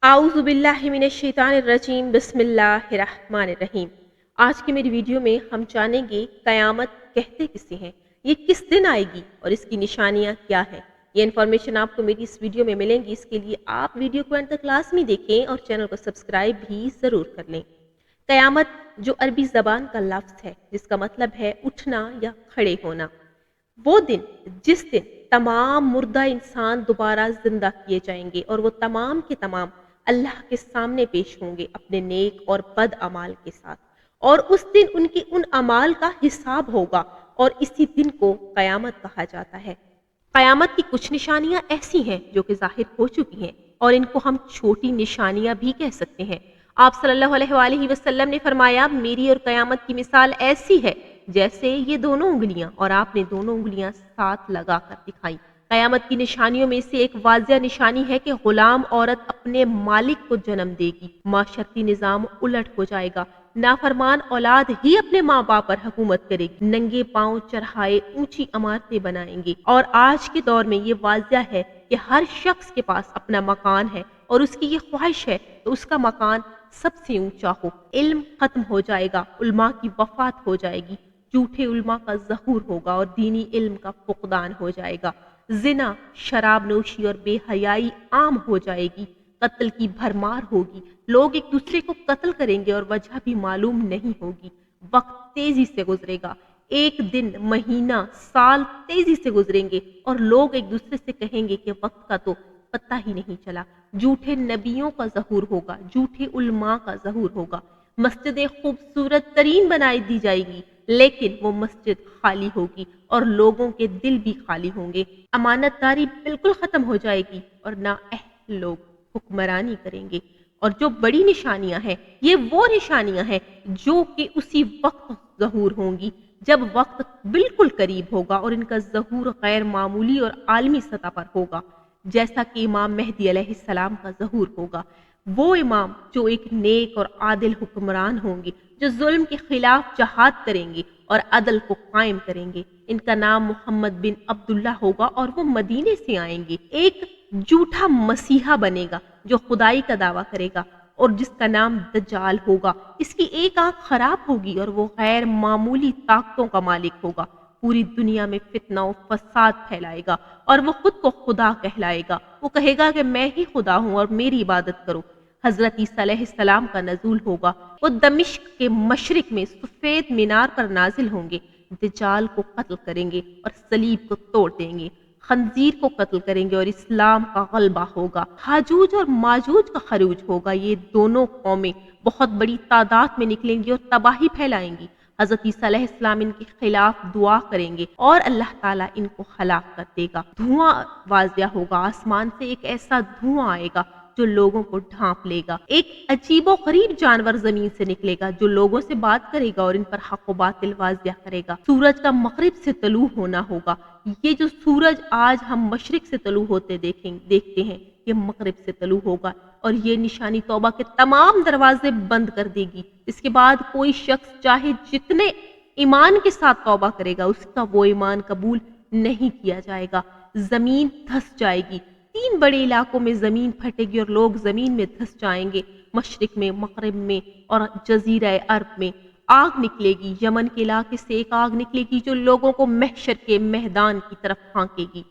आऊज़ु बिल्लाहि मिनश्शैतानिर्रजीम बिस्मिल्लाहिर्रहमानिर्रहीम। आज की मेरी वीडियो में हम जानेंगे कयामत कहते किसे हैं, ये किस दिन आएगी और इसकी निशानियाँ क्या हैं। ये इन्फॉर्मेशन आपको मेरी इस वीडियो में मिलेंगी। इसके लिए आप वीडियो को एंड तक लाज़मी देखें और चैनल को सब्सक्राइब भी ज़रूर कर लें। कयामत जो अरबी ज़बान का लफ्ज़ है जिसका मतलब है उठना या खड़े होना, वो दिन जिस दिन तमाम मुर्दा इंसान दोबारा जिंदा किए जाएंगे और वो तमाम के तमाम अल्लाह के सामने पेश होंगे अपने नेक और बद अमाल के साथ, और उस दिन उनकी उन अमाल का हिसाब होगा और इसी दिन को कयामत कहा जाता है। कयामत की कुछ निशानियां ऐसी हैं जो कि जाहिर हो चुकी हैं और इनको हम छोटी निशानियां भी कह सकते हैं। आप सल्लल्लाहु अलैहि वसल्लम ने फरमाया, मेरी और कयामत की मिसाल ऐसी है जैसे ये दोनों उंगलियां, और आपने दोनों उंगलियां साथ लगाकर दिखाई। कयामत की निशानियों में से एक वाजिया निशानी है कि गुलाम औरत अपने मालिक को जन्म देगी, माशरती निजाम उलट हो जाएगा, नाफरमान औलाद ही अपने माँ बाप पर हुकूमत करेगी, नंगे पांव चढ़ाए ऊंची इमारतें बनाएंगे। और आज के दौर में ये वाजिया है कि हर शख्स के पास अपना मकान है और उसकी ये ख्वाहिश है तो उसका मकान सबसे ऊंचा हो। इल्म खत्म हो जाएगा, उल्मा की वफात हो जाएगी, झूठे उल्मा का ज़हूर होगा और दीनी इल्म का फुकदान हो जाएगा। जिना, शराब नोशी और बेहयाई आम हो जाएगी, कत्ल की भरमार होगी, लोग एक दूसरे को कत्ल करेंगे और वजह भी मालूम नहीं होगी। वक्त तेजी से गुजरेगा, एक दिन, महीना, साल तेजी से गुजरेंगे और लोग एक दूसरे से कहेंगे कि वक्त का तो पता ही नहीं चला। झूठे नबियों का ज़हूर होगा, झूठे उल्मा का ज़हूर होगा। मस्जिदें खूबसूरत तरीन बनाई दी जाएगी, लेकिन वो मस्जिद खाली होगी और लोगों के दिल भी खाली होंगे। अमानतदारी बिल्कुल खत्म हो जाएगी और नाअहल लोग हुक्मरानी करेंगे। और जो बड़ी निशानियां हैं, ये वो निशानियां हैं जो कि उसी वक्त ज़हूर होंगी जब वक्त बिल्कुल करीब होगा और इनका ज़हूर गैर मामूली और आलमी सतह पर होगा। जैसा कि इमाम मेहदी अलैहिस्सलाम का ज़हूर होगा, वो इमाम जो एक नेक और आदिल हुक्मरान होंगे, जो जुल्म के खिलाफ जहाद करेंगे और अदल को कायम करेंगे। इनका नाम मोहम्मद बिन अब्दुल्ला होगा और वो मदीने से आएंगे। एक झूठा मसीहा बनेगा जो खुदाई का दावा करेगा और जिसका नाम दज्जाल होगा। इसकी एक आंख खराब होगी और वो गैर मामूली ताकतों का मालिक होगा। पूरी दुनिया में फितना और फसाद फैलाएगा और वो खुद को खुदा कहलाएगा। वो कहेगा कि मैं ही खुदा हूं और मेरी इबादत करो। हजरत ईसा अलैहिस्सलाम का नजूल होगा। वो दमिश्क के मशरिक में सफेद मीनार पर नाजिल होंगे, दज्जाल को कत्ल करेंगे और सलीब को तोड़ देंगे, खंजीर को कत्ल करेंगे और इस्लाम का गलबा होगा। हाजूज और माजूज का खरूज होगा। ये दोनों कौमें बहुत बड़ी तादाद में निकलेंगी और तबाही फैलाएंगी। हजरत ईसा अलैहिस्सलाम इनके खिलाफ दुआ करेंगे और अल्लाह ताला इनको हलाक कर देगा। धुआं वाजिया होगा, आसमान से एक ऐसा धुआं आएगा जो लोगों को ढांप लेगा। एक अजीबो गरीब जानवर जमीन से निकलेगा जो लोगों से बात करेगा और इन पर हक व बातिल वाजिया करेगा। सूरज का मगरिब से तलू होना होगा। ये जो सूरज आज हम मशरिक से तलू होते देखते हैं, ये मगरिब से तलू होगा और ये निशानी तौबा के तमाम दरवाजे बंद कर देगी। इसके बाद कोई शख्स चाहे जितने ईमान के साथ तौबा करेगा, उसका वो ईमान कबूल नहीं किया जाएगा। जमीन धंस जाएगी, 3 बड़े इलाकों में जमीन फटेगी और लोग जमीन में धंस जाएंगे। मशरिक में, मगरिब में और जजीरा अरब में आग निकलेगी। यमन के इलाके से एक आग निकलेगी जो लोगों को महशर के मैदान की तरफ फांकेगी।